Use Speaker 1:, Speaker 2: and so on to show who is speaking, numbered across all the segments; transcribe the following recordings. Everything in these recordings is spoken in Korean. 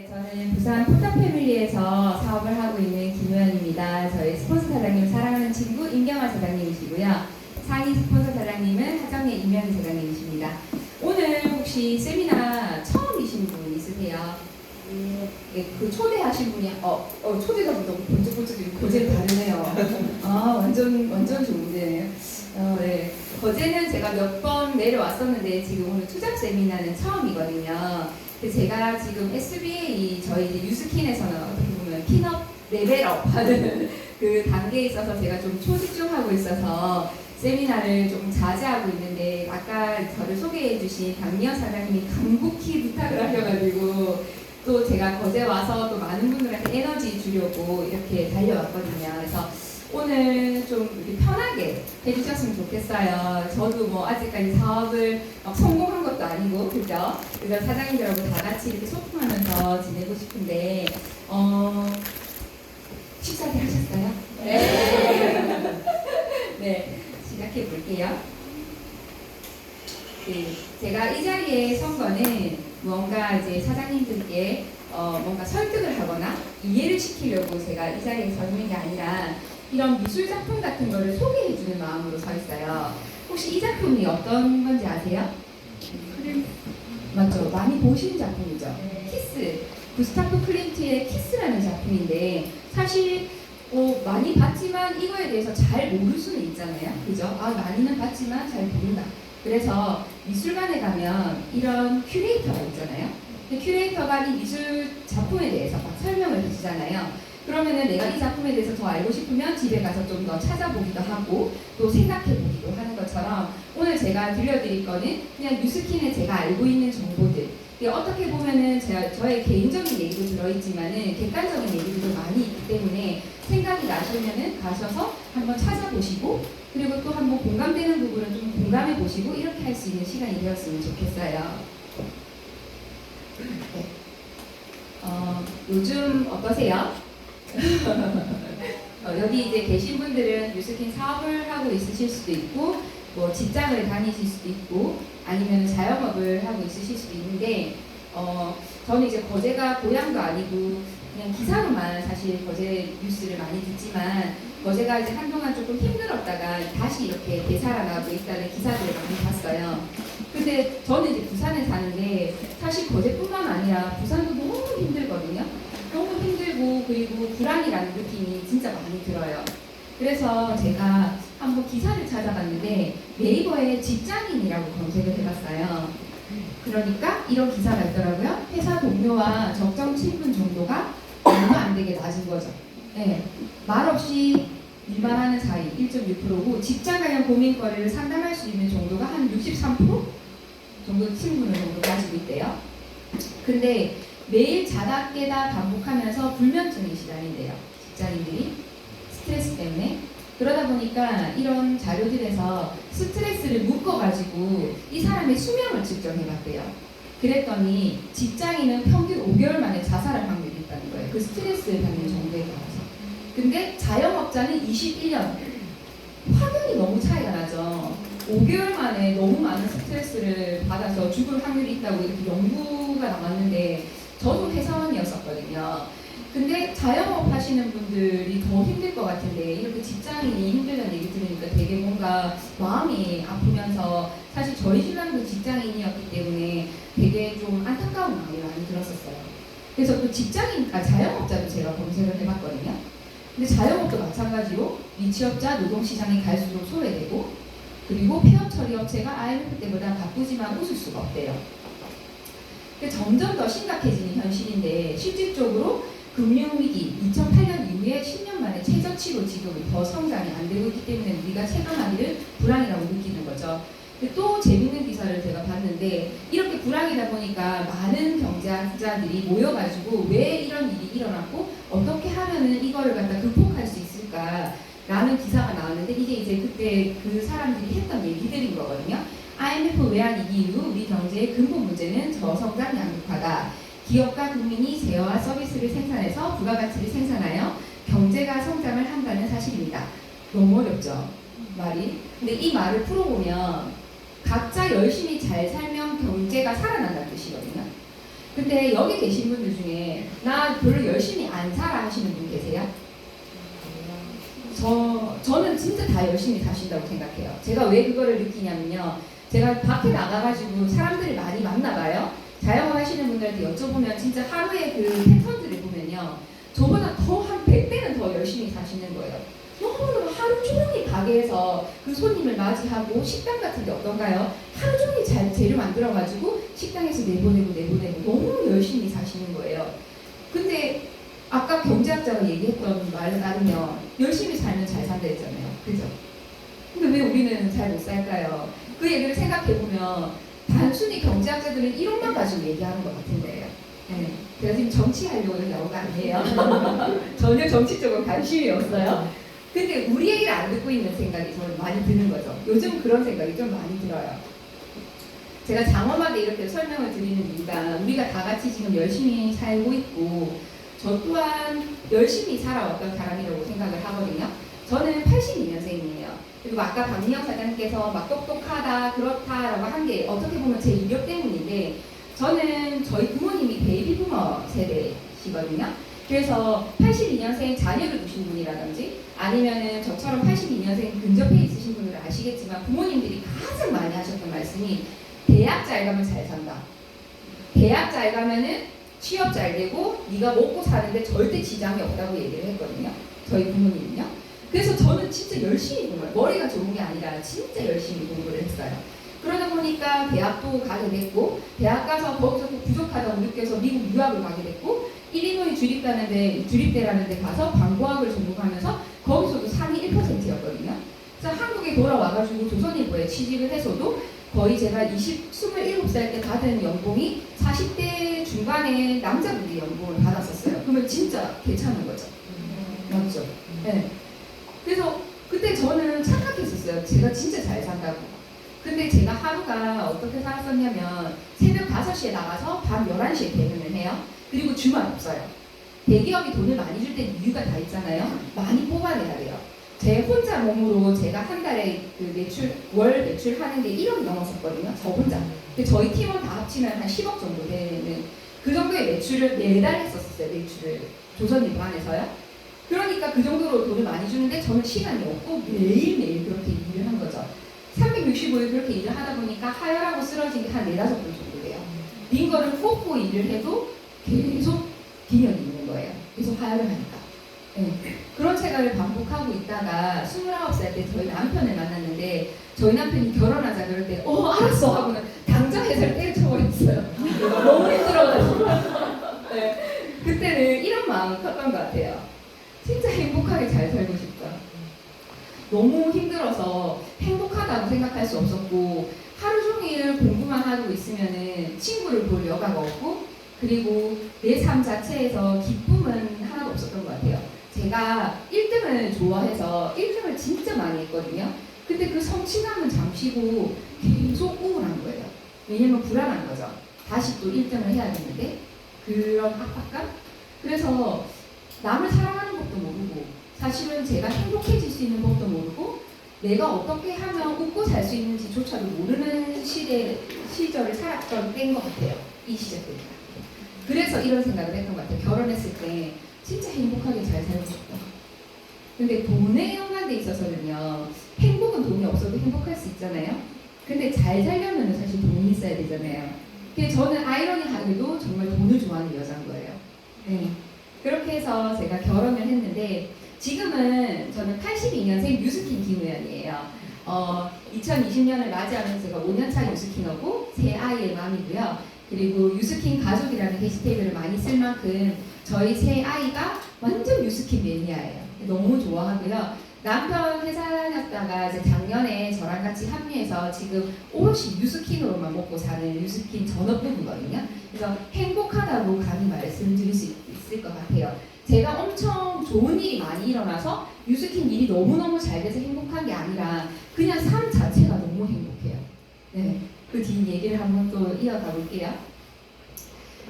Speaker 1: 저는 부산 포터패밀리에서 사업을 하고 있는 김우현입니다. 저희 스폰서 사장님 사랑하는 친구 임경아 사장님이시고요. 상위 스폰서 사장님은 하정의 임명희 사장님이십니다. 오늘 혹시 세미나 처음이신 분 있으세요? 네, 그 초대하신 분이 초대가 너무 번쩍번쩍 거제는 다르네요. 완전 좋은데. 네. 거제는 제가 몇 번 내려왔었는데 지금 오늘 투잡 세미나는 처음이거든요. 제가 지금 SBA 저희 이제 뉴스킨에서는 어떻게 보면 핀업 레벨업 하는 그 단계에 있어서 제가 좀 초집중하고 있어서 세미나를 좀 자제하고 있는데 아까 저를 소개해 주신 박미연 사장님이 간곡히 부탁을 하셔가지고 또 제가 거제 와서 또 많은 분들한테 에너지 주려고 이렇게 달려왔거든요. 그래서 오늘 좀 이렇게 편하게 해주셨으면 좋겠어요. 저도 뭐 아직까지 사업을 막 성공한 것도 아니고, 그죠? 그래서 사장님들하고 다 같이 이렇게 소통하면서 지내고 싶은데, 식사를 하셨어요? 네. 네, 시작해 볼게요. 네, 제가 이 자리에 선 거는 뭔가 이제 사장님들께 뭔가 설득을 하거나 이해를 시키려고 제가 이 자리에 서 있는 게 아니라 이런 미술 작품 같은 거를 소개해주는 마음으로 서 있어요. 혹시 이 작품이 어떤 건지 아세요? 맞죠? 많이 보신 작품이죠. 키스. 구스타프 클림트의 키스라는 작품인데 사실 많이 봤지만 이거에 대해서 잘 모를 수는 있잖아요. 그죠? 많이는 봤지만 잘 모른다. 그래서 미술관에 가면 이런 큐레이터가 있잖아요. 큐레이터가 이 미술 작품에 대해서 막 설명을 해주잖아요. 그러면은 내가 이 작품에 대해서 더 알고 싶으면 집에 가서 좀 더 찾아보기도 하고 또 생각해보기도 하는 것처럼 오늘 제가 들려드릴 거는 그냥 뉴스킨에 제가 알고 있는 정보들, 어떻게 보면은 저의 개인적인 얘기도 들어있지만은 객관적인 얘기들도 많이 있기 때문에 생각이 나시면은 가셔서 한번 찾아보시고 그리고 또 한번 공감되는 부분은 좀 공감해 보시고 이렇게 할 수 있는 시간이 되었으면 좋겠어요. 네. 요즘 어떠세요? 여기 이제 계신 분들은 뉴스킨 사업을 하고 있으실 수도 있고 뭐 직장을 다니실 수도 있고 아니면 자영업을 하고 있으실 수도 있는데 저는 이제 거제가 고향도 아니고 그냥 기사로만 사실 거제 뉴스를 많이 듣지만 거제가 이제 한동안 조금 힘들었다가 다시 이렇게 되살아나고 있다는 기사들을 많이 봤어요. 근데 저는 이제 부산에 사는데 사실 거제뿐만 아니라 부산도 너무 힘들거든요. 너무 힘들고 그리고 불안이라는 느낌이 진짜 많이 들어요. 그래서 제가 한번 기사를 찾아봤는데 네이버에 직장인이라고 검색을 해봤어요. 그러니까 이런 기사가 있더라고요. 회사 동료와 적정 친분 정도가 얼마 안 되게 낮은 거죠. 네. 말없이 일만 하는 사이 1.6%고 직장 관련 고민거리를 상담할 수 있는 정도가 한 63% 정도 친분을 정도 가지고 있대요. 근데 매일 자다 깨다 반복하면서 불면증이 시달린대요. 직장인들이 스트레스 때문에. 그러다 보니까 이런 자료들에서 스트레스를 묶어가지고 이 사람의 수명을 측정해봤대요. 그랬더니 직장인은 평균 5개월 만에 자살할 확률이 있다는 거예요. 그 스트레스를 받는 정도에 따라서. 근데 자영업자는 21년. 확연히 너무 차이가 나죠. 5개월 만에 너무 많은 스트레스를 받아서 죽을 확률이 있다고 이렇게 연구가 나왔는데 저도 회사원이었었거든요. 근데 자영업 하시는 분들이 더 힘들 것 같은데 이렇게 직장인이 힘들다는 얘기 들으니까 되게 뭔가 마음이 아프면서 사실 저희 신랑도 직장인이었기 때문에 되게 좀 안타까운 마음이 많이 들었었어요. 그래서 또 자영업자도 제가 검색을 해봤거든요. 근데 자영업도 마찬가지로 미취업자 노동시장이 갈수록 소외되고 그리고 폐업 처리 업체가 IMF 때보다 바쁘지만 웃을 수가 없대요. 점점 더 심각해지는 현실인데 실질적으로 금융위기 2008년 이후에 10년 만에 최저치로 지금 더 성장이 안 되고 있기 때문에 우리가 체감하기를 불황이라고 느끼는 거죠. 또 재밌는 기사를 제가 봤는데 이렇게 불황이다 보니까 많은 경제학자들이 모여가지고 왜 이런 일이 일어났고 어떻게 하면은 이거를 갖다 극복할 수 있을까라는 기사가 나왔는데 이게 이제 그때 그 사람들이 했던 얘기들인 거거든요. IMF 외환위기 이후 우리 경제의 근본 문제는 저성장 양극화다. 기업과 국민이 재화와 서비스를 생산해서 부가가치를 생산하여 경제가 성장을 한다는 사실입니다. 너무 어렵죠? 말이. 근데 이 말을 풀어보면 각자 열심히 잘 살면 경제가 살아난다는 뜻이거든요. 근데 여기 계신 분들 중에 나 별로 열심히 안 살아 하시는 분 계세요? 저는 진짜 다 열심히 사신다고 생각해요. 제가 왜 그거를 느끼냐면요. 제가 밖에 나가가지고 사람들을 많이 만나봐요. 자영업 하시는 분들한테 여쭤보면 진짜 하루에 그 패턴들을 보면요. 저보다 더 한 100배는 더 열심히 사시는 거예요. 너무너무 하루 종일 가게에서 그 손님을 맞이하고 식당 같은 데 어떤가요? 하루 종일 잘 재료 만들어가지고 식당에서 내보내고 너무 열심히 사시는 거예요. 근데 아까 경제학자가 얘기했던 말에 따르면 열심히 살면 잘 산다 했잖아요. 그죠? 근데 왜 우리는 잘 못 살까요? 그 얘기를 생각해보면 단순히 경제학자들은 이론만 가지고 얘기하는 것 같은데요. 네. 제가 지금 정치하려고 나온 거 아니에요. 전혀 정치 쪽은 관심이 없어요. 근데 우리 얘기를 안 듣고 있는 생각이 저는 많이 드는 거죠. 요즘 그런 생각이 좀 많이 들어요. 제가 장엄하게 이렇게 설명을 드리는 이유가 우리가 다 같이 지금 열심히 살고 있고 저 또한 열심히 살아왔던 사람이라고 생각을 하거든요. 저는 82년생이에요. 그리고 아까 박민영 사장님께서 막 똑똑하다 그렇다라고 한 게 어떻게 보면 제 이력 때문인데 저는 저희 부모님이 베이비부머 세대시거든요. 그래서 82년생 자녀를 두신 분이라든지 아니면은 저처럼 82년생 근접해 있으신 분들은 아시겠지만 부모님들이 가장 많이 하셨던 말씀이 대학 잘 가면 잘 산다. 대학 잘 가면은 취업 잘 되고 네가 먹고 사는데 절대 지장이 없다고 얘기를 했거든요. 저희 부모님은요. 그래서 저는 진짜 열심히 공부를 머리가 좋은 게 아니라 진짜 열심히 공부를 했어요. 그러다 보니까 대학도 가게 됐고 대학 가서 거기서 또 부족하다고 느껴서 미국 유학을 가게 됐고 일리노이 주립대라는 데 가서 광고학을 전공하면서 거기서도 상위 1%였거든요. 그래서 한국에 돌아와가지고 조선일보에 취직을 해서도 거의 제가 27살 때 받은 연봉이 40대 중반에 남자분들이 연봉을 받았었어요. 그러면 진짜 괜찮은 거죠. 맞죠? 네. 그래서 그때 저는 착각했었어요. 제가 진짜 잘 산다고. 근데 제가 하루가 어떻게 살았었냐면 새벽 5시에 나가서 밤 11시에 퇴근을 해요. 그리고 주말 없어요. 대기업이 돈을 많이 줄 때는 이유가 다 있잖아요. 많이 뽑아내야 돼요. 제 혼자 몸으로 제가 한 달에 그 월 매출하는 게 1억이 넘었었거든요. 저 혼자. 근데 저희 팀원 다 합치면 한 10억 정도 되는 그 정도의 매출을 매달 했었어요. 매출을 조선일보 안에서요. 그러니까 그 정도로 돈을 많이 주는데 저는 시간이 없고 매일매일 그렇게 일을 한 거죠. 365일 그렇게 일을 하다 보니까 하혈하고 쓰러진 게 한 4, 5번 정도 돼요. 빈 거를 꽂고 일을 해도 계속 빈혈이 있는 거예요. 계속 하혈을 하니까. 네. 그런 생각을 반복하고 있다가 29살 때 저희 남편을 만났는데 저희 남편이 결혼하자 그럴 때 알았어 하고는 당장 회사를 때려쳐버렸어요. 너무 힘들어가지고. 네. 그때는 이런 마음이 컸던 것 같아요. 진짜 행복하게 잘 살고 싶다. 너무 힘들어서 행복하다고 생각할 수 없었고 하루 종일 공부만 하고 있으면은 친구를 볼 여가가 없고 그리고 내 삶 자체에서 기쁨은 하나도 없었던 것 같아요. 제가 1등을 좋아해서 1등을 진짜 많이 했거든요. 근데 그 성취감은 잠시고 계속 우울한 거예요. 왜냐면 불안한 거죠. 다시 또 1등을 해야 되는데 그런 압박감? 그래서 남을 사랑하는 것도 모르고 사실은 제가 행복해질 수 있는 것도 모르고 내가 어떻게 하면 웃고 살 수 있는지조차도 모르는 시절을 살았던 때인 것 같아요. 이 시절 때가. 그래서 이런 생각을 했던 것 같아요. 결혼했을 때 진짜 행복하게 잘 살고 싶다. 근데 돈에 연관돼 있어서는요. 행복은 돈이 없어도 행복할 수 있잖아요. 근데 잘 살려면 사실 돈이 있어야 되잖아요. 근데 저는 아이러니하게도 정말 돈을 좋아하는 여자인 거예요. 네. 그렇게 해서 제가 결혼을 했는데 지금은 저는 82년생 뉴스킨 김우연이에요. 2020년을 맞이하면서 제가 5년차 뉴스킨하고 새 아이의 맘이고요. 그리고 뉴스킨 가족이라는 해시태그를 많이 쓸 만큼 저희 새 아이가 완전 뉴스킨 매니아예요. 너무 좋아하고요. 남편 회사 다녔다가 이제 작년에 저랑 같이 합류해서 지금 오롯이 뉴스킨으로만 먹고 사는 뉴스킨 전업부부거든요. 그래서 행복하다고 감히 말씀드릴 수 있을 것 같아요. 제가 엄청 좋은 일이 많이 일어나서 뉴스킨 일이 너무너무 잘 돼서 행복한 게 아니라 그냥 삶 자체가 너무 행복해요. 네, 그 뒤 얘기를 한번 또 이어가 볼게요.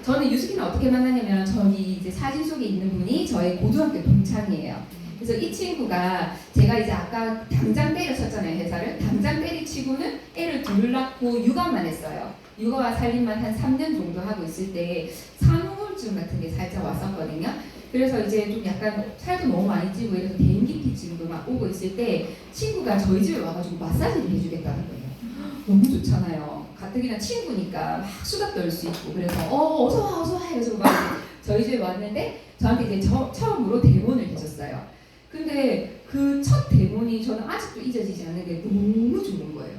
Speaker 1: 저는 뉴스킨을 어떻게 만났냐면 저기 이제 사진 속에 있는 분이 저의 고등학교 동창이에요. 그래서 이 친구가 제가 이제 아까 당장 때려쳤잖아요. 회사를 당장 때리치고는 애를 둘 낳고 육아만 했어요. 육아와 살림만 한 3년 정도 하고 있을 때 산후우울증 같은 게 살짝 왔었거든요. 그래서 이제 좀 약간 살도 너무 많이 찌고 이래서 대인기 피증도 막 오고 있을 때 친구가 저희 집에 와가지고 마사지를 해주겠다는 거예요. 너무 좋잖아요. 가뜩이나 친구니까 막 수다 떨 수 있고 그래서 어서 와 해가지고 막 저희 집에 왔는데 저한테 이제 처음으로 대본을 해줬어요. 근데 그 첫 대본이 저는 아직도 잊어지지 않는 게 너무 좋은 거예요.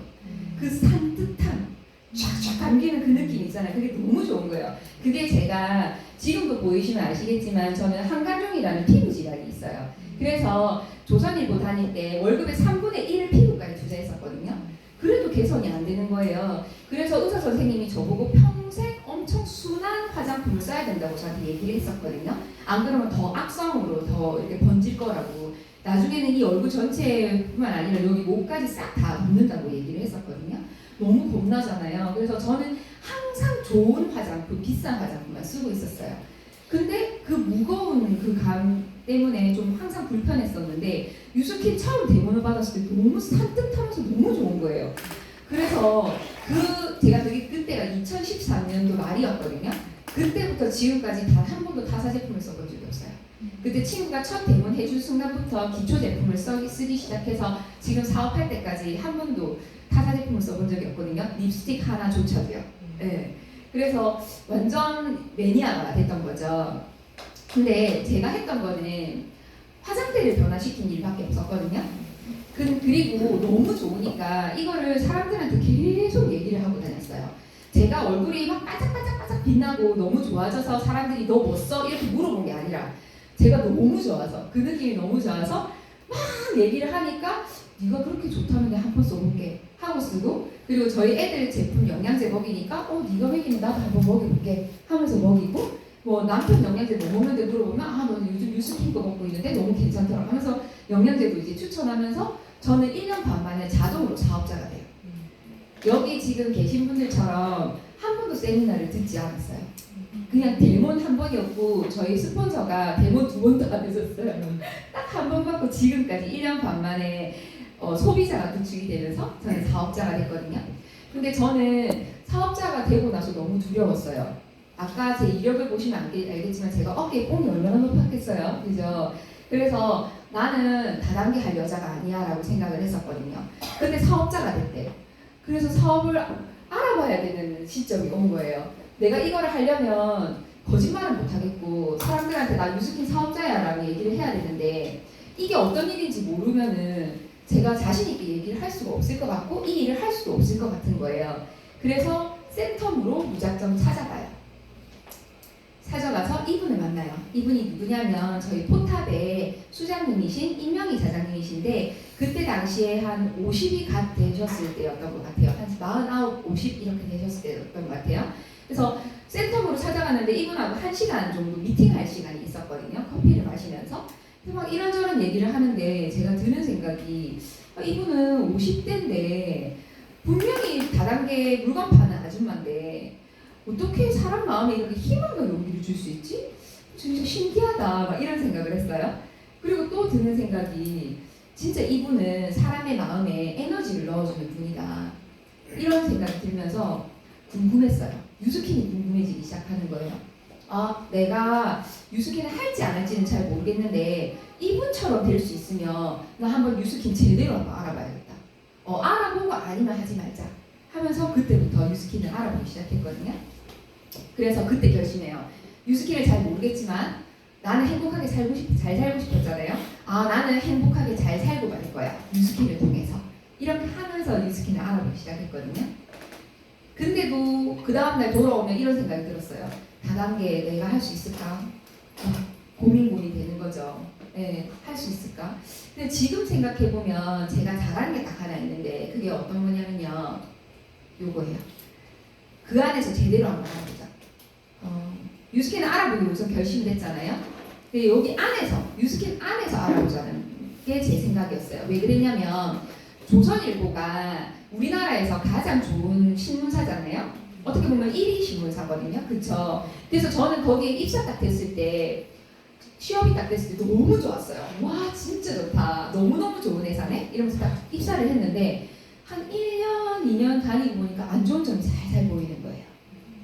Speaker 1: 그 산뜻한 쫙쫙 감기는 그 느낌 있잖아요. 그게 너무 좋은 거예요. 그게 제가 지금도 보이시면 아시겠지만 저는 한간종이라는 피부 질환이 있어요. 그래서 조선일보 다닐 때 월급의 3분의 1을 피부과에 투자했었거든요. 그래도 개선이 안 되는 거예요. 그래서 의사 선생님이 저보고 평생 엄청 순한 화장품을 써야 된다고 저한테 얘기를 했었거든요. 안 그러면 더 악성으로 더 이렇게 번질 거라고. 나중에는 이 얼굴 전체뿐만 아니라 여기 목까지 싹 다 묻는다고 얘기를 했었거든요. 너무 겁나잖아요. 그래서 저는 항상 좋은 화장품, 비싼 화장품만 쓰고 있었어요. 근데 그 무거운 그 감 때문에 좀 항상 불편했었는데 유스킨 처음 대본을 받았을 때 너무 산뜻하면서 너무 좋은 거예요. 그래서 제가 그때가 2013년도 말이었거든요. 그때부터 지금까지 단 한 번도 타사 제품을 써본 적이 없어요. 그때 친구가 첫 대본 해준 순간부터 기초 제품을 쓰기 시작해서 지금 사업할 때까지 한 번도 타사 제품을 써본 적이 없거든요. 립스틱 하나조차도요. 네. 그래서 완전 매니아가 됐던 거죠. 근데 제가 했던 거는 화장대를 변화시킨 일밖에 없었거든요. 그리고 너무 좋으니까 이거를 사람들한테 계속 얘기를 하고 다녔어요. 제가 얼굴이 막 반짝반짝반짝 빛나고 너무 좋아져서 사람들이 너 뭐 써? 이렇게 물어본 게 아니라 제가 너무 좋아서 그 느낌이 너무 좋아서 막 얘기를 하니까 네가 그렇게 좋다는데 한 번 써볼게 하고 쓰고 그리고 저희 애들 제품 영양제 먹이니까 네가 먹이면 나도 한번 먹여볼게 하면서 먹이고 뭐 남편 영양제 뭐 먹는데 물어보면 너 요즘 유스킨 거 먹고 있는데 너무 괜찮더라 하면서 영양제도 이제 추천하면서 저는 1년 반 만에 자동으로 사업자가 돼요. 여기 지금 계신 분들처럼 한 번도 세미나를 듣지 않았어요. 그냥 데몬 한 번이었고 저희 스폰서가 데몬 2번도 안 했었어요. 딱 한 번 받고 지금까지 1년 반 만에 소비자가 구축이 되면서 저는 사업자가 됐거든요. 근데 저는 사업자가 되고 나서 너무 두려웠어요. 아까 제 이력을 보시면 알겠지만 제가 어깨에 뽕이 얼마나 높았겠어요. 그죠? 그래서 나는 다단계 할 여자가 아니야 라고 생각을 했었거든요. 근데 사업자가 됐대요. 그래서 사업을 알아봐야 되는 시점이 온 거예요. 내가 이거를 하려면 거짓말은 못하겠고 사람들한테 나 유스킨 사업자야 라고 얘기를 해야 되는데 이게 어떤 일인지 모르면은 제가 자신 있게 얘기를 할 수가 없을 것 같고 이 일을 할 수도 없을 것 같은 거예요. 그래서 센텀으로 무작정 찾아가서 이분을 만나요. 이분이 누구냐면 저희 포탑의 수장님이신 임명희 사장님이신데 그때 당시에 한 50이 갓 되셨을 때였던 것 같아요. 한 49, 50 이렇게 되셨을 때였던 것 같아요. 그래서 센텀으로 찾아갔는데 이분하고 1시간 정도 미팅할 시간이 있었거든요. 커피를 마시면서. 막 이런저런 얘기를 하는데 제가 드는 생각이 이분은 50대인데 분명히 다단계 물건 파는 아줌마인데 어떻게 사람 마음에 이렇게 희망과 용기를 줄 수 있지? 진짜 신기하다 막 이런 생각을 했어요. 그리고 또 드는 생각이 진짜 이분은 사람의 마음에 에너지를 넣어주는 분이다 이런 생각이 들면서 궁금했어요. 유스킨이 궁금해지기 시작하는 거예요. 내가 유스킨을 할지 안 할지는 잘 모르겠는데 이분처럼 될 수 있으면 나 한번 유스킨 제대로 한번 알아봐야겠다. 알아보고 아니면 하지 말자 하면서 그때부터 유스킨을 알아보기 시작했거든요. 그래서 그때 결심해요. 유스킨을 잘 모르겠지만 나는 행복하게 잘 살고 싶었잖아요. 나는 행복하게 잘 살고 말 거야. 유스킨을 통해서. 이렇게 하면서 유스킨을 알아보기 시작했거든요. 근데도 그 다음날 돌아오면 이런 생각이 들었어요. 다단계 내가 할 수 있을까? 고민이 되는 거죠. 네, 할 수 있을까? 근데 지금 생각해보면 제가 잘하는 게 딱 하나 있는데 그게 어떤 거냐면요. 요거예요. 그 안에서 제대로 한번 알아보자. 유스킨을 알아보기로 우선 결심을 했잖아요. 근데 여기 안에서, 유스킨 안에서 알아보자는 게 제 생각이었어요. 왜 그랬냐면 조선일보가 우리나라에서 가장 좋은 신문사잖아요. 어떻게 보면 1위 신문사거든요. 그쵸? 그래서 저는 거기에 입사 딱 됐을 때 취업이 딱 됐을 때 너무 좋았어요. 와 진짜 좋다. 너무너무 좋은 회사네? 이러면서 딱 입사를 했는데 한 1년, 2년 다니고 보니까 안 좋은 점이 살살 보이는 거예요.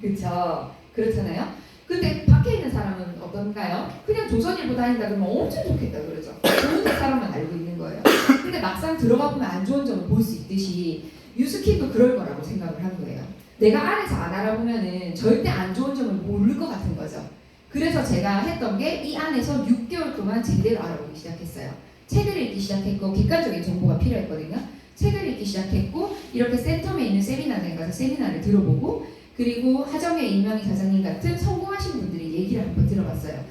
Speaker 1: 그쵸? 그렇잖아요. 근데 밖에 있는 사람은 어떤가요? 그냥 조선일보 다닌다 그러면 엄청 좋겠다 그러죠. 좋은 사람만 알고 있는 거예요. 근데 막상 들어가 보면 안 좋은 점을 볼 수 있듯이 뉴스킨도 그럴 거라고 생각을 한 거예요. 내가 안에서 안 알아보면은 절대 안 좋은 점을 모를 것 같은 거죠. 그래서 제가 했던 게 이 안에서 6개월 동안 제대로 알아보기 시작했어요. 책을 읽기 시작했고 객관적인 정보가 필요했거든요. 책을 읽기 시작했고 이렇게 센텀에 있는 세미나장에 가서 세미나를 들어보고 그리고 하정의 임명희 사장님 같은 성공하신 분들이 얘기를 한번 들어봤어요.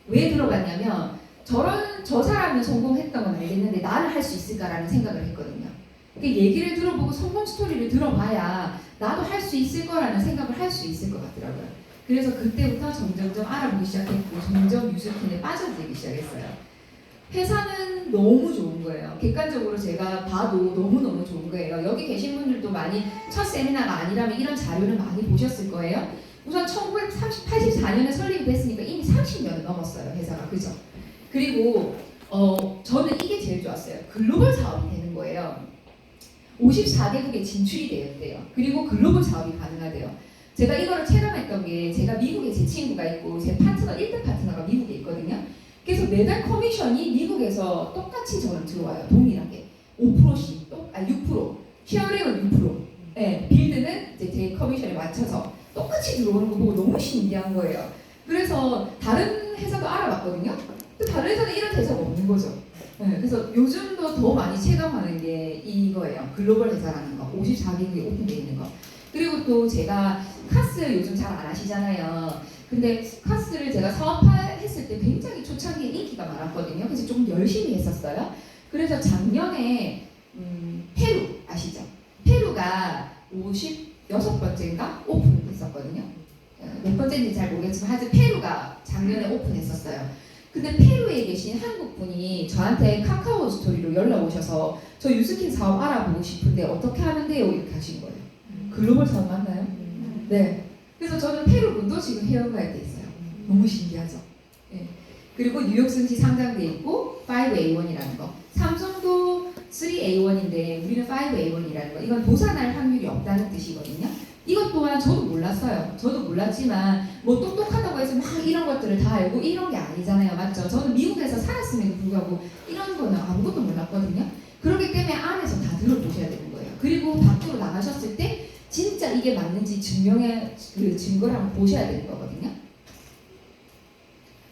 Speaker 1: 왜 들어봤냐면 저 사람은 성공했던 건 알겠는데 나는 할 수 있을까라는 생각을 했거든요. 얘기를 들어보고 성공 스토리를 들어봐야 나도 할 수 있을 거라는 생각을 할 수 있을 것 같더라고요. 그래서 그때부터 점점점 알아보기 시작했고 점점 뉴스킨에 빠져들기 시작했어요. 회사는 너무 좋은 거예요. 객관적으로 제가 봐도 너무너무 좋은 거예요. 여기 계신 분들도 많이 첫 세미나가 아니라면 이런 자료를 많이 보셨을 거예요. 우선 1984년에 설립이 됐으니까 이미 30년을 넘었어요. 회사가. 그죠? 그리고 저는 이게 제일 좋았어요. 글로벌 사업이 되는 거예요. 54개국에 진출이 되었대요. 그리고 글로벌 사업이 가능하대요. 제가 이거를 체감했던 게 제가 미국에 제 친구가 있고 제 파트너, 1등 파트너가 미국에 있거든요. 그래서 매달 커미션이 미국에서 똑같이 저는 들어와요. 동일하게 5%씩, 6%, 쉐어링은 6%, 네, 빌드는 이제 제 커미션에 맞춰서 똑같이 들어오는 거 보고 너무 신기한 거예요. 그래서 다른 회사도 알아봤거든요. 근데 다른 회사는 이런 회사가 없는 거죠. 네, 그래서 요즘도 더 많이 체감하는 게 이거예요. 글로벌 회사라는 거, 54개국에 오픈되어 있는 거. 그리고 또 제가 카스 요즘 잘 안 하시잖아요. 근데 카스를 제가 사업했을 때 굉장히 초창기에 인기가 많았거든요. 그래서 좀 열심히 했었어요. 그래서 작년에 페루 아시죠? 페루가 56번째인가 오픈했었거든요. 몇 번째인지 잘 모르겠지만 하여튼 페루가 작년에 오픈했었어요. 근데 페루에 계신 한국분이 저한테 카카오 스토리로 연락 오셔서 저 유스킨 사업 알아보고 싶은데 어떻게 하면 돼요? 이렇게 하신 거예요. 글로벌 사업 맞나요? 네. 그래서 저는 페루 분도 지금 회원가에 돼 있어요. 너무 신기하죠? 네. 그리고 뉴욕 증시 상장돼 있고 5A1이라는 거. 삼성도 3A1인데 우리는 5A1이라는 거. 이건 도산할 확률이 없다는 뜻이거든요. 이것 또한 저도 몰랐어요. 저도 몰랐지만 뭐 똑똑하다고 해서 막 이런 것들을 다 알고 이런 게 아니잖아요. 맞죠? 저는 미국에서 살았음에도 불구하고 이런 거는 아무것도 몰랐거든요. 그렇기 때문에 안에서 다 들어보셔야 되는 거예요. 그리고 밖으로 나가셨을 때 진짜 이게 맞는지 증명의 그 증거를 한번 보셔야 되는 거거든요.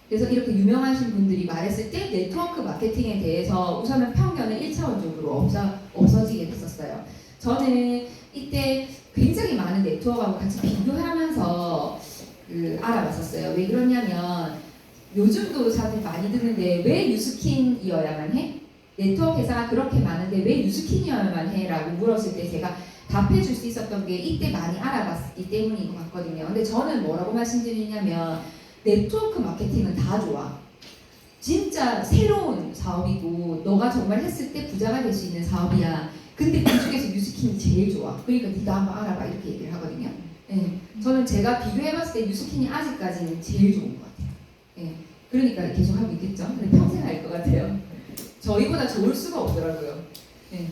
Speaker 1: 그래서 이렇게 유명하신 분들이 말했을 때 네트워크 마케팅에 대해서 우선은 편견은 1차원적으로 없어지게 됐었어요. 저는 이때 굉장히 많은 네트워크하고 같이 비교하면서 알아봤었어요. 왜 그러냐면 요즘도 사실 많이 듣는데 왜 뉴스킨이어야만 해? 네트워크 회사가 그렇게 많은데 왜 뉴스킨이어야만 해? 라고 물었을 때 제가 답해줄 수 있었던 게 이때 많이 알아봤기 때문인 것 같거든요. 근데 저는 뭐라고 말씀드리냐면 네트워크 마케팅은 다 좋아. 진짜 새로운 사업이고 너가 정말 했을 때 부자가 될 수 있는 사업이야. 근데 그 중에서 뉴스킨이 제일 좋아. 그러니까 네가 한번 알아봐 이렇게 얘기를 하거든요. 네. 저는 제가 비교해봤을 때 뉴스킨이 아직까지는 제일 좋은 것 같아요. 네. 그러니까 계속 하고 있겠죠. 근데 평생 할 것 같아요. 저희보다 좋을 수가 없더라고요. 네.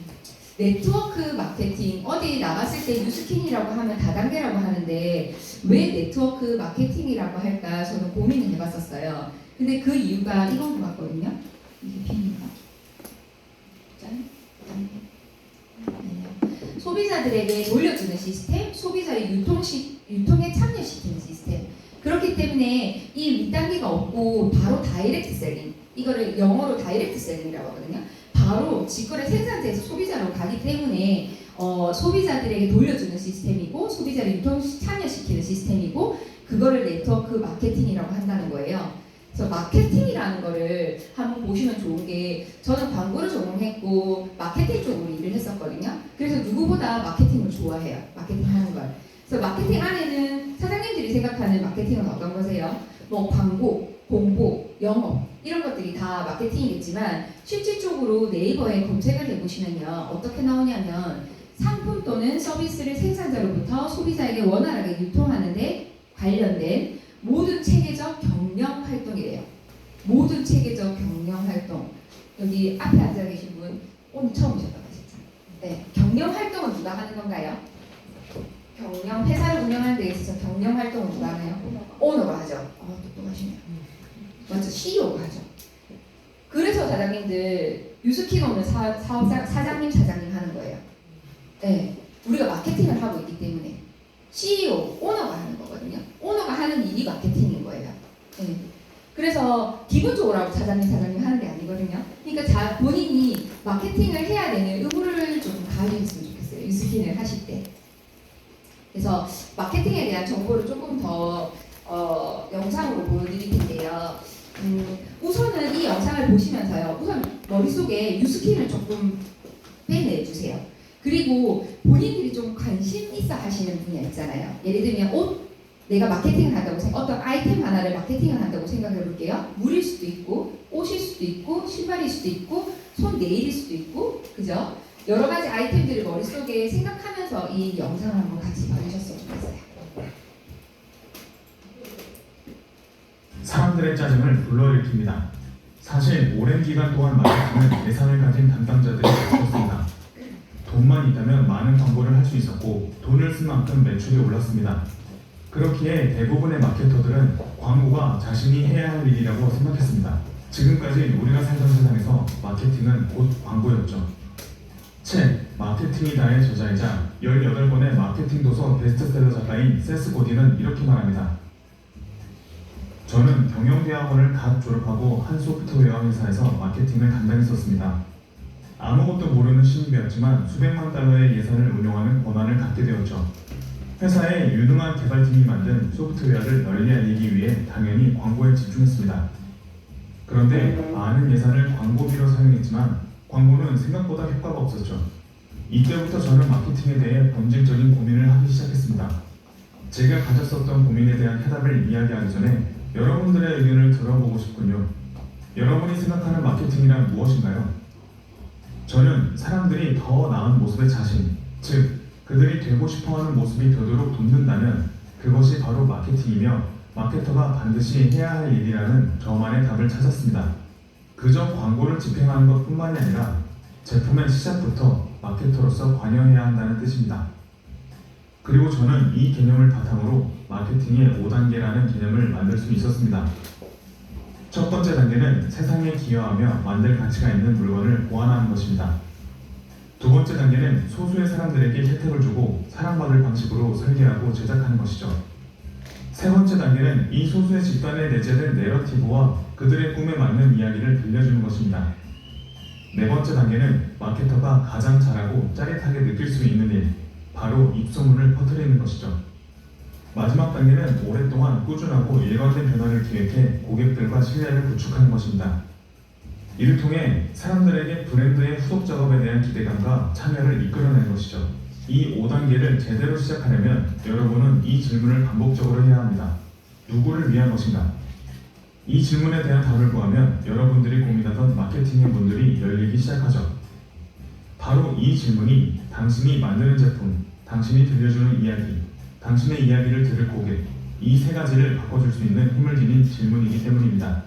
Speaker 1: 네트워크 마케팅 어디 나갔을 때 뉴스킨이라고 하면 다단계라고 하는데 왜 네트워크 마케팅이라고 할까 저는 고민을 해봤었어요. 근데 그 이유가 이건 것 같거든요. 이게 핀인가? 짠. 소비자들에게 돌려주는 시스템, 소비자의 유통에 참여시키는 시스템. 그렇기 때문에 이 윗단계가 없고 바로 다이렉트 셀링. 이거를 영어로 다이렉트 셀링이라고 하거든요. 바로 직거래 생산자에서 소비자로 가기 때문에 소비자들에게 돌려주는 시스템이고 소비자를 유통 참여시키는 시스템이고 그거를 네트워크 마케팅이라고 한다는 거예요. 그래서 마케팅이라는 거를 한번 보시면 좋은 게 저는 광고를 전공했고 마케팅 쪽으로 일을 했었거든요. 그래서 누구보다 마케팅을 좋아해요. 마케팅 하는 걸. 그래서 마케팅 안에는 사장님들이 생각하는 마케팅은 어떤 거세요? 뭐 광고, 공보, 영업 이런 것들이 다 마케팅이겠지만 실질적으로 네이버에 검색을 해보시면요 어떻게 나오냐면 상품 또는 서비스를 생산자로부터 소비자에게 원활하게 유통하는데 관련된 모든 체계적 경영 활동이래요. 모든 체계적 경영 활동. 여기 앞에 앉아 계신 분 오늘 처음 오셨다고 하셨죠? 네, 경영 활동은 누가 하는 건가요? 경영, 회사를 운영하는 데 있어서 경영 활동을 누가 하나요? 오너가 하죠. 똑똑하시네요. 맞죠? CEO가 하죠. 그래서 사장님들 뉴스킹 없는 사장님 하는 거예요. 네, 우리가 마케팅을 하고 있기 때문에 CEO, 오너가 하는 거거든요. 오너가 하는 일이 마케팅인 거예요. 네. 그래서 기본적으로 사장님 하는 게 아니거든요. 그러니까 본인이 마케팅을 해야 되는 의무를 좀 가지셨으면 좋겠어요. 뉴스킹을 하실 때. 그래서 마케팅에 대한 정보를 조금 더 영상으로 보여드릴 텐데요. 우선은 이 영상을 보시면서요. 우선 머릿속에 뉴스킨을 조금 빼내주세요. 그리고 본인들이 좀 관심 있어 하시는 분야 있잖아요. 예를 들면 옷, 내가 마케팅을 한다고 어떤 아이템 하나를 마케팅을 한다고 생각해 볼게요. 물일 수도 있고, 옷일 수도 있고, 신발일 수도 있고, 손 네일일 수도 있고, 그죠? 여러 가지 아이템들을 머릿속에 생각하면서 이 영상을 한번 같이 봐주셨으면 좋겠어요.
Speaker 2: 사람들의 짜증을 불러일으킵니다. 사실 오랜 기간 동안 마케팅은 예산을 가진 담당자들이 있었습니다. 돈만 있다면 많은 광고를 할 수 있었고 돈을 쓴 만큼 매출이 올랐습니다. 그렇기에 대부분의 마케터들은 광고가 자신이 해야 할 일이라고 생각했습니다. 지금까지 우리가 살던 세상에서 마케팅은 곧 광고였죠. 책 마케팅이다의 저자이자 18권의 마케팅 도서 베스트셀러 작가인 세스 고딘은 이렇게 말합니다. 저는 경영대학원을 갓 졸업하고 한 소프트웨어 회사에서 마케팅을 담당했었습니다. 아무것도 모르는 신입이었지만 수백만 달러의 예산을 운용하는 권한을 갖게 되었죠. 회사의 유능한 개발팀이 만든 소프트웨어를 널리 알리기 위해 당연히 광고에 집중했습니다. 그런데 많은 예산을 광고비로 사용했지만 광고는 생각보다 효과가 없었죠. 이때부터 저는 마케팅에 대해 본질적인 고민을 하기 시작했습니다. 제가 가졌었던 고민에 대한 해답을 이야기하기 전에 여러분들의 의견을 들어보고 싶군요. 여러분이 생각하는 마케팅이란 무엇인가요? 저는 사람들이 더 나은 모습의 자신, 즉 그들이 되고 싶어하는 모습이 되도록 돕는다면 그것이 바로 마케팅이며 마케터가 반드시 해야 할 일이라는 저만의 답을 찾았습니다. 그저 광고를 집행하는 것뿐만이 아니라 제품의 시작부터 마케터로서 관여해야 한다는 뜻입니다. 그리고 저는 이 개념을 바탕으로 마케팅의 5단계라는 개념을 만들 수 있었습니다. 첫 번째 단계는 세상에 기여하며 만들 가치가 있는 물건을 보완하는 것입니다. 두 번째 단계는 소수의 사람들에게 혜택을 주고 사랑받을 방식으로 설계하고 제작하는 것이죠. 세 번째 단계는 이 소수의 집단에 내재된 내러티브와 그들의 꿈에 맞는 이야기를 들려주는 것입니다. 네 번째 단계는 마케터가 가장 잘하고 짜릿하게 느낄 수 있는 일, 바로 입소문을 퍼뜨리는 것이죠. 마지막 단계는 오랫동안 꾸준하고 일관된 변화를 기획해 고객들과 신뢰를 구축하는 것입니다. 이를 통해 사람들에게 브랜드의 후속 작업에 대한 기대감과 참여를 이끌어내는 것이죠. 이 5단계를 제대로 시작하려면 여러분은 이 질문을 반복적으로 해야 합니다. 누구를 위한 것인가? 이 질문에 대한 답을 구하면 여러분들이 고민하던 마케팅의 문들이 열리기 시작하죠. 바로 이 질문이 당신이 만드는 제품, 당신이 들려주는 이야기, 당신의 이야기를 들을 고객, 이 세 가지를 바꿔줄 수 있는 힘을 지닌 질문이기 때문입니다.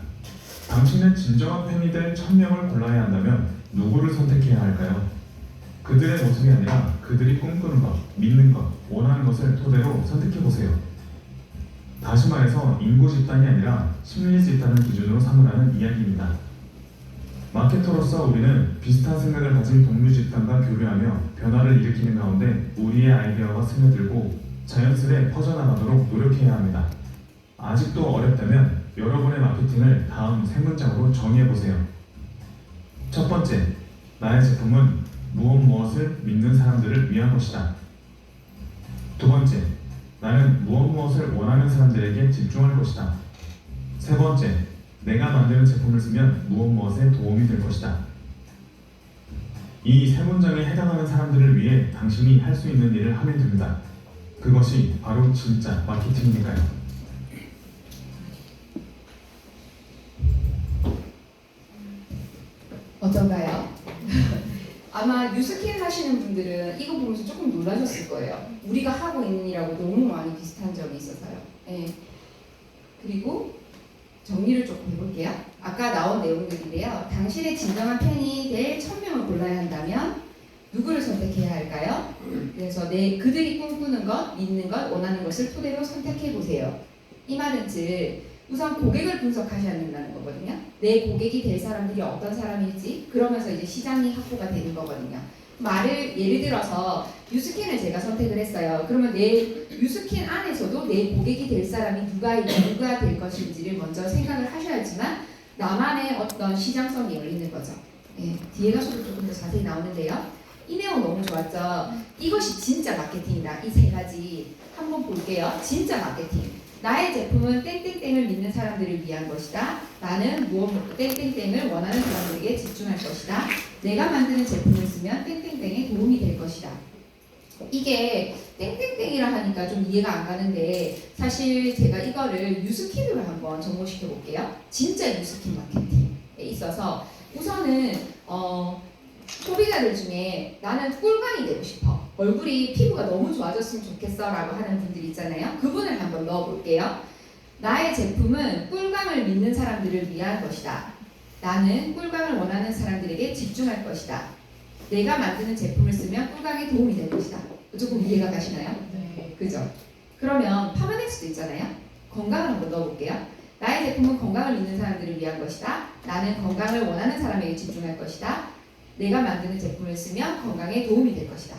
Speaker 2: 당신은 진정한 팬이 될 1000명을 골라야 한다면 누구를 선택해야 할까요? 그들의 모습이 아니라 그들이 꿈꾸는 것, 믿는 것, 원하는 것을 토대로 선택해보세요. 다시 말해서 인구 집단이 아니라 심리 집단을 기준으로 삼으라는 이야기입니다. 마케터로서 우리는 비슷한 생각을 가진 동료 집단과 교류하며 변화를 일으키는 가운데 우리의 아이디어가 스며들고 자연스레 퍼져나가도록 노력해야 합니다. 아직도 어렵다면 여러분의 마케팅을 다음 세 문장으로 정의해보세요. 첫 번째, 나의 제품은 무엇을 믿는 사람들을 위한 것이다. 두 번째, 나는 무엇을 원하는 사람들에게 집중할 것이다. 세 번째, 내가 만드는 제품을 쓰면 무엇에 도움이 될 것이다. 이 세 문장에 해당하는 사람들을 위해 당신이 할 수 있는 일을 하면 됩니다. 그것이 바로 진짜 마케팅이니까요.
Speaker 1: 어떤가요? 아마 뉴스킨 하시는 분들은 이거 보면서 조금 놀라셨을 거예요. 우리가 하고 있는 일하고 너무 많이 비슷한 점이 있어서요. 네. 그리고 정리를 조금 해볼게요. 아까 나온 내용들인데요. 당신의 진정한 팬이 될 1000명을 골라야 한다면 누구를 선택해야 할까요? 그래서 그들이 꿈꾸는 것, 믿는 것, 원하는 것을 토대로 선택해 보세요. 이 말은 즉 우선 고객을 분석하셔야 된다는 거거든요. 내 고객이 될 사람들이 어떤 사람일지 그러면서 이제 시장이 확보가 되는 거거든요. 예를 들어서 뉴스킨을 제가 선택을 했어요. 그러면 내 뉴스킨 안에서도 내 고객이 될 사람이 누가 될 것인지를 먼저 생각을 하셔야지만 나만의 어떤 시장성이 열리는 거죠. 예, 뒤에 가서도 조금 더 자세히 나오는데요. 이 내용 너무 좋았죠. 이것이 진짜 마케팅이다. 이 세 가지 한번 볼게요. 진짜 마케팅. 나의 제품은 땡땡땡을 믿는 사람들을 위한 것이다. 나는 땡땡땡을 원하는 사람들에게 집중할 것이다. 내가 만드는 제품을 쓰면 땡땡땡에 도움이 될 것이다. 이게 땡땡땡이라 하니까 좀 이해가 안 가는데 사실 제가 이거를 뉴스킨으로 한번 접목시켜 볼게요. 진짜 뉴스킨 마케팅에 있어서 우선은 소비자들 중에 나는 꿀광이 되고 싶어. 얼굴이 피부가 너무 좋아졌으면 좋겠어 라고 하는 분들 있잖아요. 그분을 한번 넣어볼게요. 나의 제품은 꿀광을 믿는 사람들을 위한 것이다. 나는 꿀광을 원하는 사람들에게 집중할 것이다. 내가 만드는 제품을 쓰면 꿀광에 도움이 될 것이다. 조금 이해가 가시나요?
Speaker 3: 네.
Speaker 1: 그죠? 그러면 파마넥스도 있잖아요. 건강을 한번 넣어볼게요. 나의 제품은 건강을 믿는 사람들을 위한 것이다. 나는 건강을 원하는 사람에게 집중할 것이다. 내가 만드는 제품을 쓰면 건강에 도움이 될 것이다.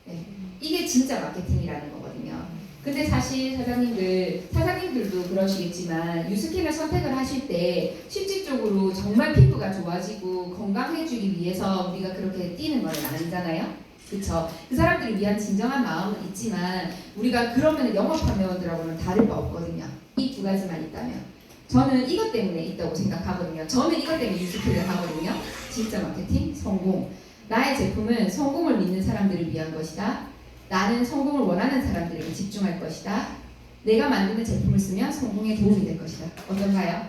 Speaker 1: 네. 이게 진짜 마케팅이라는 거거든요. 근데 사실 사장님들도 그러시겠지만 뉴스킨을 선택을 하실 때 실질적으로 정말 피부가 좋아지고 건강해지기 위해서 우리가 그렇게 뛰는 건 아니잖아요. 그쵸? 그 사람들을 위한 진정한 마음은 있지만 우리가 그러면 영업한 회원들하고는 다를 바 없거든요. 이 두 가지만 있다면. 저는 이것 때문에 있다고 생각하거든요. 저는 이것 때문에 뉴스킨을 하거든요. 진짜 마케팅, 성공. 나의 제품은 성공을 믿는 사람들을 위한 것이다. 나는 성공을 원하는 사람들에게 집중할 것이다. 내가 만드는 제품을 쓰면 성공에 도움이 될 것이다. 어떤가요?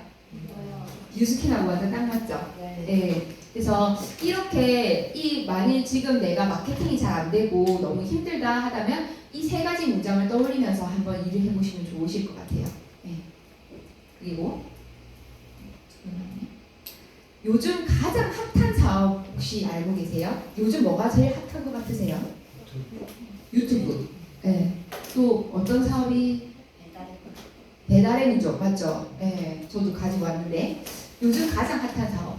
Speaker 1: 뉴스킨하고 완전 딱 맞죠?
Speaker 3: 네.
Speaker 1: 네. 그래서 이렇게 만일 지금 내가 마케팅이 잘 안 되고 너무 힘들다 하다면 이 세 가지 문장을 떠올리면서 한번 일을 해보시면 좋으실 것 같아요. 네. 그리고 요즘 가장 핫한 사업 혹시 알고 계세요? 요즘 뭐가 제일 핫한 것 같으세요? 유튜브. 네. 또 어떤 사업이 배달의 민족 맞죠? 네. 저도 가지고 왔는데 요즘 가장 핫한 사업.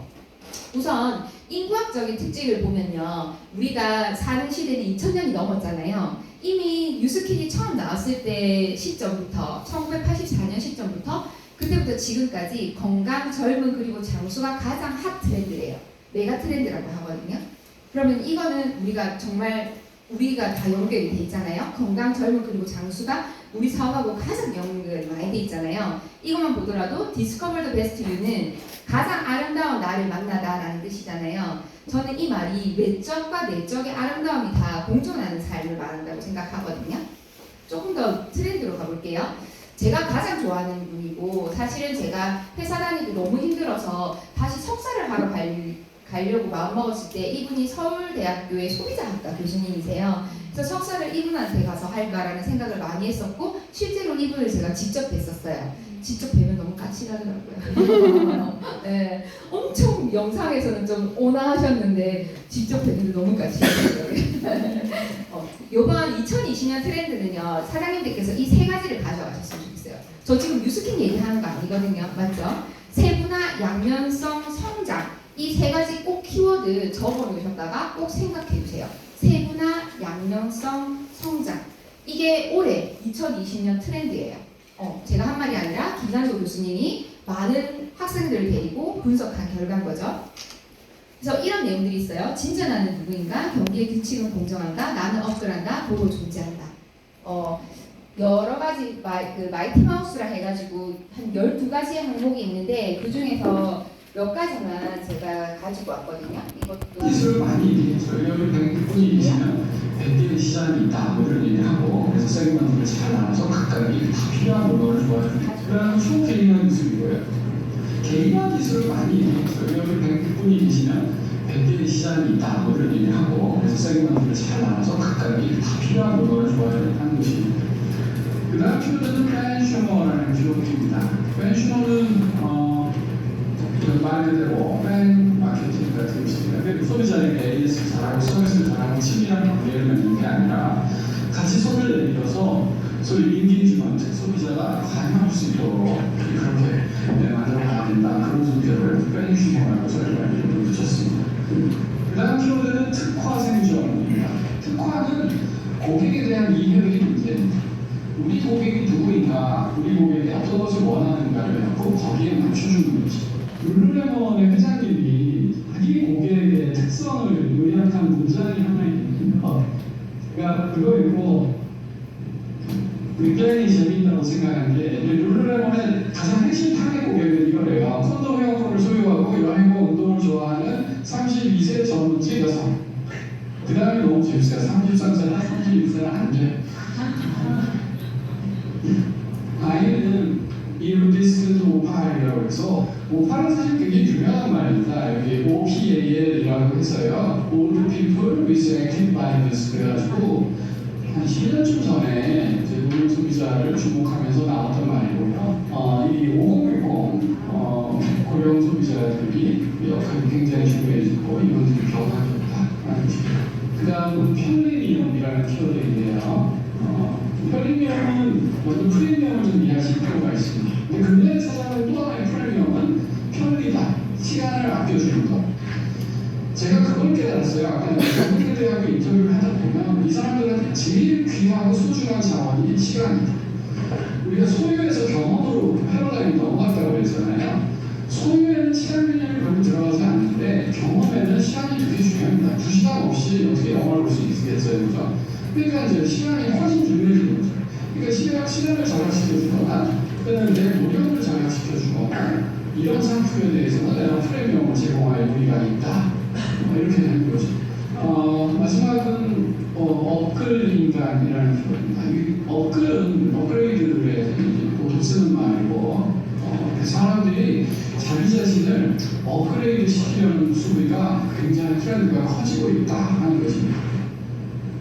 Speaker 1: 우선 인구학적인 특징을 보면요. 우리가 사는 시대는 2000년이 넘었잖아요. 이미 뉴스킨이 처음 나왔을 때 시점부터 1984년 시점부터 그때부터 지금까지 건강, 젊은 그리고 장수가 가장 핫 트렌드래요. 메가 트렌드라고 하거든요. 그러면 이거는 우리가 다 연결이 돼 있잖아요. 건강, 젊은 그리고 장수가 우리 사업하고 가장 연결 많이 돼 있잖아요. 이것만 보더라도 Discover the Best You는 가장 아름다운 나를 만나다라는 뜻이잖아요. 저는 이 말이 외적과 내적의 아름다움이 다 공존하는 삶을 말한다고 생각하거든요. 조금 더 트렌드로 가볼게요. 제가 가장 좋아하는 분이고 사실은 제가 회사 다니기 너무 힘들어서 다시 석사를 하러 가려고 마음먹었을 때 이분이 서울대학교의 소비자학과 교수님이세요. 그래서 석사를 이분한테 가서 할까라는 생각을 많이 했었고 실제로 이분을 제가 직접 뵀었어요. 직접 뵈면 너무 까칠하더라고요. 네, 엄청 영상에서는 좀 온화하셨는데 직접 뵀는데 너무 까칠하더라고요. 이번 2020년 트렌드는요. 사장님들께서 이 세 가지를 가져가셨으면 좋겠어요. 저 지금 뉴스킨 얘기하는 거 아니거든요. 맞죠? 세분화, 양면성, 성장 이 세 가지 꼭 키워드 적어놓으셨다가 꼭 생각해 주세요. 세분화, 양면성, 성장 이게 올해 2020년 트렌드예요. 제가 한 말이 아니라 김난도 교수님이 많은 학생들을 데리고 분석한 결과인 거죠. 그래서 이런 내용들이 있어요. 진짜 나는 누구인가? 경기의 규칙은 공정한가? 나는 업글한다? 보고 존재한다. 여러 가지 마이티 마우스라 해가지고 한 12가지의 항목이 있는데 그 중에서 몇 가지만 제가 가지고 왔거든요. 이것도
Speaker 4: 기술을 많이 얘기해서 여기 100분이 계시면 100개의 시장이 있다 이런 얘기하고 그래서 세그먼트를 잘 나눠서 각각이 다 필요한 물건을 도와주는 그런 쇼케이밍 기술이고요. 개인화 기술을 많이 얘기해서 여기 100분이 계시면 100개의 시장이 있다 이런 얘기하고 그래서 세그먼트를 잘 나눠서 각각이 다 필요한 물건을 도와주는 것입니다. 그 다음 키워드는 팬슈머라는 키워드입니다. 팬슈머는 말 그대로 팬 마케팅 같은 것입니다. 소비자에게 AS를 잘하고 서비스를 잘하고 치밀하게 구애를 맺는 게 아니라 같이 손을 내밀어서 소위 인게이지먼트, 소비자가 반영할 수 있도록 그렇게 만들어 가야 된다. 그런 문제를 빼내주시고 저희가 이름을 붙였습니다. 그 다음 키워드는 특화 생존입니다. 특화는 고객에 대한 이해의 문제입니다. 우리 고객이 누구인가, 우리 고객이 어떤 것을 원하는가를 꼭 거기에 맞춰주는 거지. 룰루레몬의 회장님이 자기 고객의 특성을 요약한 문장이 하나 있는데요. 그러니까 그거 읽고 굉장히 재미있다고 생각하는 게 룰루레몬의 가장 핵심 타겟 고객은 이거래요. 콘도 회원권을 소유하고 여행과 운동을 좋아하는 32세 전문직 여성. 그 다음에 너무 재밌어요. 33세나 36세는 안 돼. 아이는 이루디스 오팔이라고 해서 오팔은 사실 굉장히 유명한 말입니다. 여기 OPAL이라고 해서요. Old People with Active Minds 그래가지고 한 10년쯤 전에 이제 노동 소비자를 주목하면서 나왔던 말이고요. 이 5060 고령 소비자들이 역할이 굉장히 중요해지고 이분들이 기억하겠다라는 뜻입니다. 그 다음은 편리미엄이라는 키워드인데요. 편리미엄은 먼저 프리미엄을 좀 이해하실 필요가 있습니다. 근데 근대에 찾아가는 또 하나의 프리미엄은 편리다, 시간을 아껴주는 것. 제가 그걸 깨달았어요. 아까 전문가들하고 인터뷰를 하다 보면 이 사람들한테 제일 귀하고 소중한 자원이 시간이다. 우리가 소유에서 경험으로 패러다임이 넘어갔다고 그랬잖아요. 소유에는 시간 개념이 별로 들어가지 않는데 경험에는 시간이 되게 중요합니다. 2시간 없이 어떻게 영화를 볼 수 있겠어요, 그죠? 그러니까 이제 시간이 훨씬 중요해지는 거죠. 그러니까 시간을 자각시켜주거나 또는 내 노력을 자각시켜주거나 이런 상품에 대해서는 내가 프리미엄을 제공할 의미가 있다. 이렇게 되는 거죠. 마지막은 업글 인간이라는 표현입니다. 이 업글은 업그레이드에 보통 쓰는 말이고 사람들이 자기 자신을 업그레이드 시키려는 수비가 굉장히 트렌드가 커지고 있다 하는 것입니다.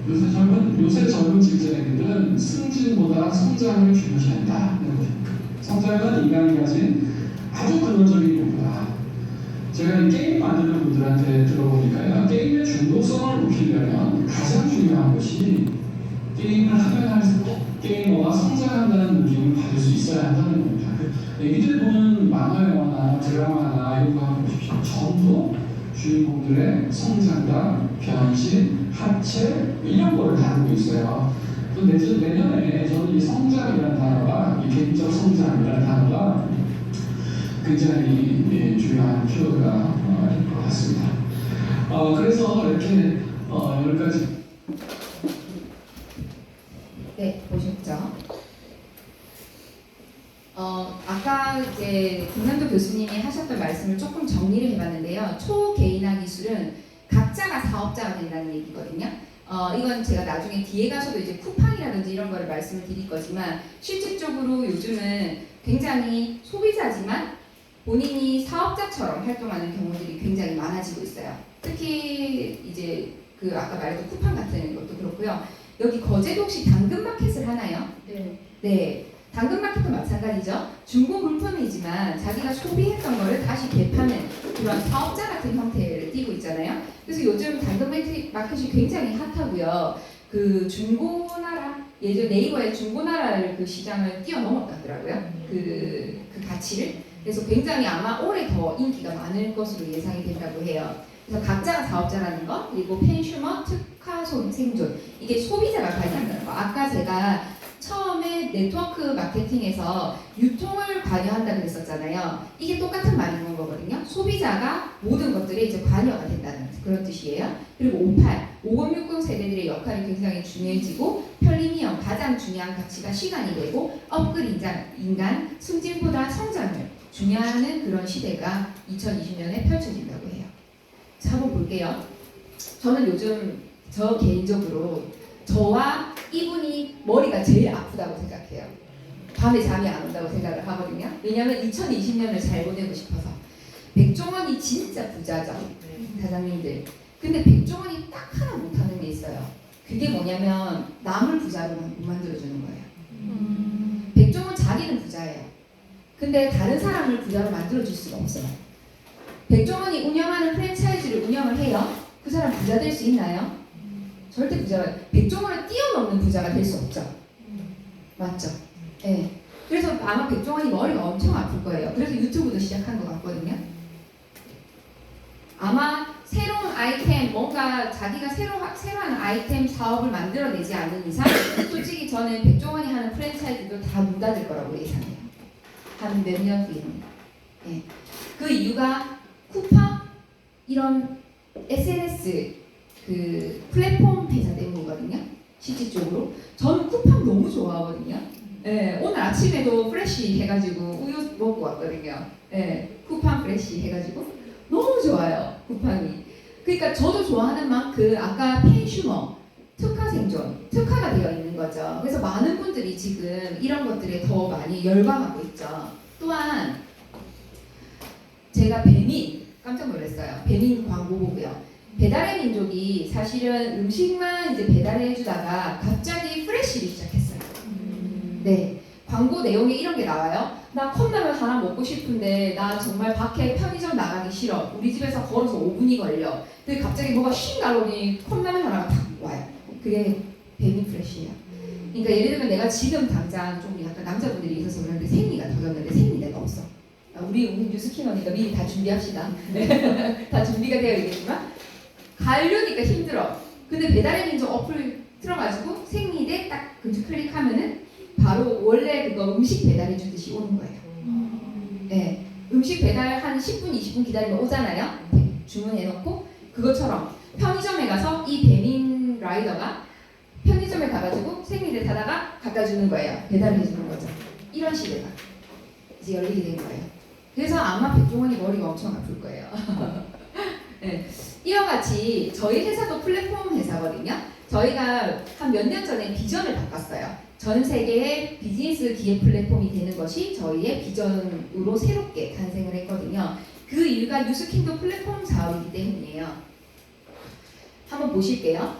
Speaker 4: 요새 젊은 직장인들은 승진보다 성장을 중시한다는 것입니다. 성장은 인간이 가진 아주 근원적인 욕구다. 제가 이 게임 만드는 분들한테 들어보니까요, 게임의 중독성을 높이려면 가장 중요한 것이 게임을 하면 할수록 게이머가 성장한다는 느낌을 받을 수 있어야 한다는 겁니다. 애기들 보는 만화 영화나 드라마나 이런 거 한번 보십시오. 전부 주인공들의 성장과 변신, 하체 이런 거를 다루고 있어요. 내년에 저는 이 성장이라는 단어가, 이 개인적 성장이라는 단어가 굉장히 중요한 키워드가 될 것 같습니다. 그래서 이렇게 10가지.
Speaker 1: 네, 보셨죠? 아까 이제 김남도 교수님이 하셨던 말씀을 조금 정리를 해봤는데요. 초개인화 기술은 각자가 사업자가 된다는 얘기거든요. 이건 제가 나중에 뒤에 가서도 이제 쿠팡이라든지 이런 거를 말씀을 드릴 거지만 실질적으로 요즘은 굉장히 소비자지만 본인이 사업자처럼 활동하는 경우들이 굉장히 많아지고 있어요. 특히 이제 그 아까 말했던 쿠팡 같은 것도 그렇고요. 여기 거제도 혹시 당근마켓을 하나요?
Speaker 3: 네.
Speaker 1: 네. 당근마켓도 마찬가지죠. 중고 물품이지만 자기가 소비했던 거를 다시 되파는 그런 사업자 같은 형태를 띠고 있잖아요. 그래서 요즘 당근마켓이 굉장히 핫하고요. 그 중고나라, 예전 네이버의 중고나라를 그 시장을 뛰어넘었다더라고요. 그 가치를. 그래서 굉장히 아마 올해 더 인기가 많을 것으로 예상이 된다고 해요. 그래서 각자가 사업자라는 거, 그리고 펜슈머, 특화 생존, 이게 소비자가 관여한다는 거. 아까 제가 처음에 네트워크 마케팅에서 유통을 관여한다고 그랬었잖아요. 이게 똑같은 말인 거거든요. 소비자가 모든 것들에 이제 관여가 된다는 그런 뜻이에요. 그리고 5060 세대들의 역할이 굉장히 중요해지고 편리미엄 가장 중요한 가치가 시간이 되고 업글 인간 승진보다 성장을 중요하는 그런 시대가 2020년에 펼쳐진다고 해요. 자, 한번 볼게요. 저는 요즘 저 개인적으로 저와 이분이 머리가 제일 아프다고 생각해요. 밤에 잠이 안 온다고 생각을 하거든요. 왜냐하면 2020년을 잘 보내고 싶어서. 백종원이 진짜 부자죠, 사장님들. 근데 백종원이 딱 하나 못하는 게 있어요. 그게 뭐냐면 남을 부자로 못 만들어주는 거예요. 백종원 자기는 부자예요. 근데 다른 사람을 부자로 만들어줄 수가 없어요. 백종원이 운영하는 프랜차이즈를 운영을 해요. 그 사람 부자 될 수 있나요? 절대 부자가 백종원을 뛰어넘는 부자가 될 수 없죠. 맞죠? 네. 그래서 아마 백종원이 머리가 엄청 아플 거예요. 그래서 유튜브도 시작한 것 같거든요. 아마 새로운 아이템, 뭔가 자기가 새로 하는 아이템 사업을 만들어내지 않는 이상 솔직히 저는 백종원이 하는 프랜차이즈도 다 문 닫을 거라고 예상해요. 한 몇 년 후에는. 예. 그 이유가 쿠팡 이런 SNS 그 플랫폼 회사 때문이거든요. 실질적으로 저는 쿠팡 너무 좋아하거든요. 예, 오늘 아침에도 프레쉬 해가지고 우유 먹고 왔거든요. 예, 쿠팡 프레쉬 해가지고 너무 좋아요. 쿠팡이. 그러니까 저도 좋아하는 만큼 아까 펜슈머 특화 생존 특화가 되어 있는 거죠. 그래서 많은 분들이 지금 이런 것들에 더 많이 열광하고 있죠. 또한 제가 배민 깜짝 놀랐어요. 배민 광고 보고요. 배달의 민족이 사실은 음식만 이제 배달해 주다가 갑자기 프레쉬를 시작했어요. 네. 광고 내용에 이런 게 나와요. 나 컵라면 하나 먹고 싶은데 나 정말 밖에 편의점 나가기 싫어. 우리 집에서 걸어서 5분이 걸려. 근데 갑자기 뭐가 휙 나오니 컵라면 하나가 탁 와요. 그게 배민 프레쉬예요. 그러니까 예를 들면 내가 지금 당장 좀 약간 남자분들이 있어서 그런데 생리가 터졌는데 생리대가 없어. 우리 뉴스킨 언니가 미리 다 준비합시다. 다 준비가 되어 있겠지만 가려니까 힘들어. 근데 배달의 민족 어플 틀어가지고 생리대 딱 근처 클릭하면은 바로 원래 그거 음식 배달해 주듯이 오는 거예요. 네, 음식 배달 한 10분, 20분 기다리면 오잖아요. 주문해놓고 그것처럼 편의점에 가서 이 배민 라이더가 편의점에 가가지고 생리대 타다가 갖다 주는 거예요. 배달해 주는 거죠. 이런 시대가 이제 열리게 된 거예요. 그래서 아마 백종원이 머리가 엄청 아플 거예요. 네. 이와 같이 저희 회사도 플랫폼 회사거든요. 저희가 한 몇 년 전에 비전을 바꿨어요. 전 세계의 비즈니스 기획 플랫폼이 되는 것이 저희의 비전으로 새롭게 탄생을 했거든요. 그 이유가 뉴스킨도 플랫폼 사업이기 때문이에요. 한번 보실게요.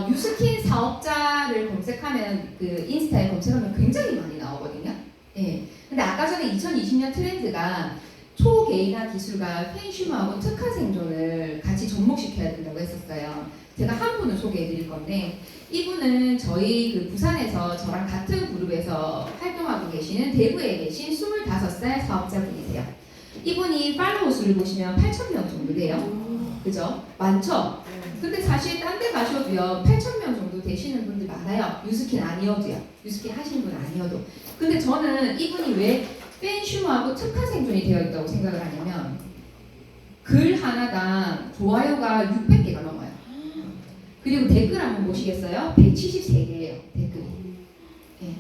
Speaker 1: 뉴스킨 사업자를 검색하면 그 인스타에 검색하면 굉장히 많이 나오거든요. 예. 근데 아까 전에 2020년 트렌드가 초개인화 기술과 펜슈머하고 특화 생존을 같이 접목시켜야 된다고 했었어요. 제가 한 분을 소개해 드릴 건데 이분은 저희 그 부산에서 저랑 같은 그룹에서 활동하고 계시는 대구에 계신 25살 사업자분이세요. 이분이 팔로워 수를 보시면 8,000명 정도 돼요. 그죠? 많죠? 근데 사실 딴 데 가셔도요 8,000명 정도 되시는 분들 많아요. 뉴스킨 아니어도요. 뉴스킨 하시는 분 아니어도. 근데 저는 이분이 왜 펜슈머하고 특화 생존이 되어 있다고 생각을 하냐면 글 하나당 좋아요가 600개가 넘어요. 그리고 댓글 한번 보시겠어요? 173개예요. 댓글이. 예.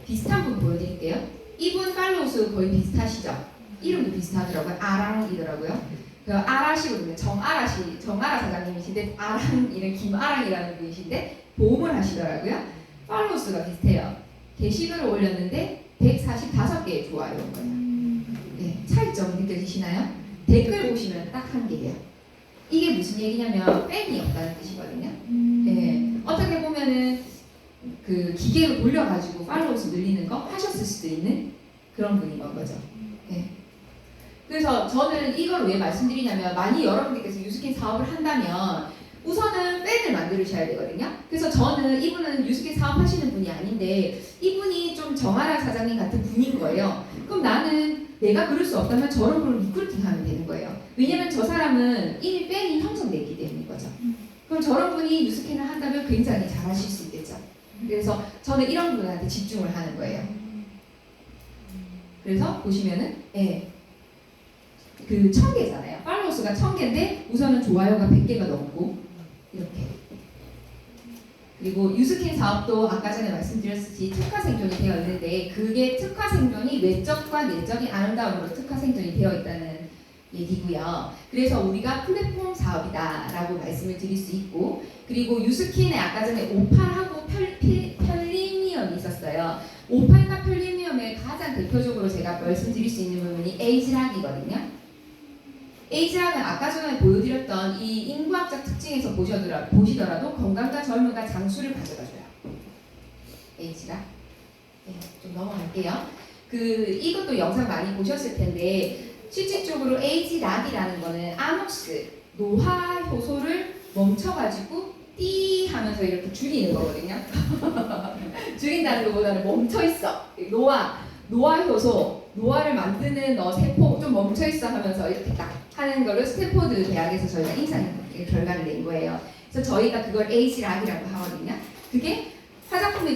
Speaker 1: 비슷한 분 보여드릴게요. 이분 팔로우 수 거의 비슷하시죠? 이름도 비슷하더라고요. 아랑이더라고요. 그 아라시거든요. 정아라 사장님이신데 아랑이는 김아랑이라는 분이신데 보험을 하시더라고요. 팔로우 수가 비슷해요. 게시글을 올렸는데 145개의 좋아요인 거예요. 네, 차이점 느껴지시나요? 댓글 보시면 딱 한 개예요. 이게 무슨 얘기냐면 팬이 없다는 뜻이거든요. 네, 어떻게 보면은 그 기계로 돌려가지고 팔로우 수 늘리는 거 하셨을 수도 있는 그런 분인 거죠. 네. 그래서 저는 이걸 왜 말씀드리냐면 만약 여러분들께서 뉴스킨 사업을 한다면 우선은 팬을 만드셔야 되거든요. 그래서 저는 이분은 뉴스킨 사업하시는 분이 아닌데 이분이 좀 정아라 사장님 같은 분인 거예요. 그럼 나는 내가 그럴 수 없다면 저런 분을 리크루팅하면 되는 거예요. 왜냐면 저 사람은 이미 팬이 형성됐기 때문인 거죠. 그럼 저런 분이 뉴스킨을 한다면 굉장히 잘하실 수 있겠죠. 그래서 저는 이런 분한테 집중을 하는 거예요. 그래서 보시면은 그 1000개잖아요. 팔로우 수가 1000개인데 우선은 좋아요가 100개가 넘고 이렇게. 그리고 뉴스킨 사업도 아까 전에 말씀드렸듯이 특화 생존이 되어 있는데 그게 특화 생존이 외적과 내적인 아름다움으로 특화 생존이 되어 있다는 얘기고요. 그래서 우리가 플랫폼 사업이다라고 말씀을 드릴 수 있고 그리고 뉴스킨에 아까 전에 오팔하고 편리미엄이 있었어요. 오팔과 편리미엄의 가장 대표적으로 제가 말씀드릴 수 있는 부분이 에이지락이거든요. 에이지락은 아까 전에 보여드렸던 이 인구학적 특징에서 보시더라도 건강과 젊음과 장수를 가져다줘요. 에이지락. 네, 좀 넘어갈게요. 이것도 영상 많이 보셨을 텐데 실질적으로 에이지락이라는 거는 아녹스, 노화 효소를 멈춰가지고 띠 하면서 이렇게 줄이는 거거든요. 줄인다는 것보다는 멈춰 있어. 노화 효소, 노화를 만드는 세포 좀 멈춰 있어 하면서 이렇게 딱 하는 거를 스탠포드 대학에서 저희가 임상 결과를 낸 거예요. 그래서 저희가 그걸 에이지락이라고 하거든요. 그게 화장품에